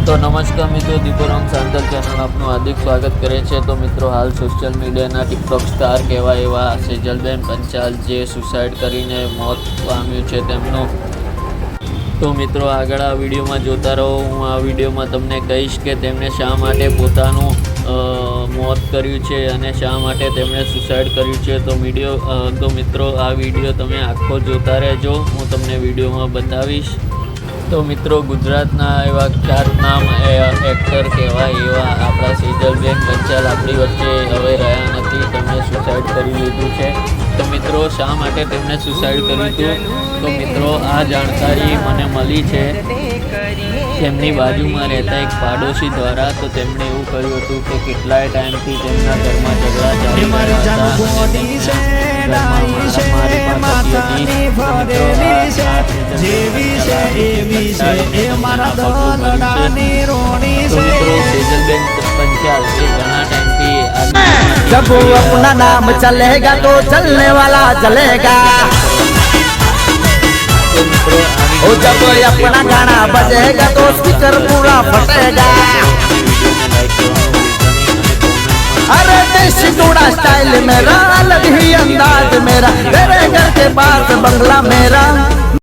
तो नमस्कार मित्रों, दीपोराम सांतल चैनल आपનું हार्दिक स्वागत करे छे। तो मित्रों, हाल सोशल मीडियाना टिकटॉक स्टार कहेवा एवा सेजलबेन पंचाल जे सुसाइड करीने मौत पाम्યું છે તેમનું। तो मित्रों, આગળ આ વિડીયોમાં જોતા રહો। હું આ વિડીયોમાં તમને કહીશ કે તેમણે શા માટે પોતાનું મોત કર્યું છે અને શા માટે તેમણે સુસાઇડ કર્યું છે। તો મિત્રો, આ વિડીયો તમે આખો જોતા રહેજો, હું તમને વિડીયોમાં બતાવીશ। तो मित्रों, गुजरातना एवा ख्यातनाम एक्टर कहेवाय एवा आपणा सेजलबेन पंचाल आपणी वच्चे हवे रह्या नथी, तेमणे सुसाइड करी लीधुं छे। तो मित्रों, शा माटे तेमणे सुसाइड कर्युं हतुं? तो मित्रों, आ जानकारी मने मळी छे તેમની બાજુમાં રહેતા એક પાડોશી દ્વારા। તો તેમણે એવું કહ્યું હતું કે કેટલાય ટાઈમથી તેમના ઘરમાં ઝઘડા ચાલી રહ્યા હતા અને सेजलबेन पंचाल ये घना टाइमથી जब वो अपना नाम चलेगा तो चलने वाला चलेगा, ओ जब अपना गाना बजेगा तो स्पीकर पूरा फटेगा। अरे देसी टूड़ा स्टाइल मेरा, अलग ही अंदाज मेरा, तेरे घर के पास बंगला मेरा।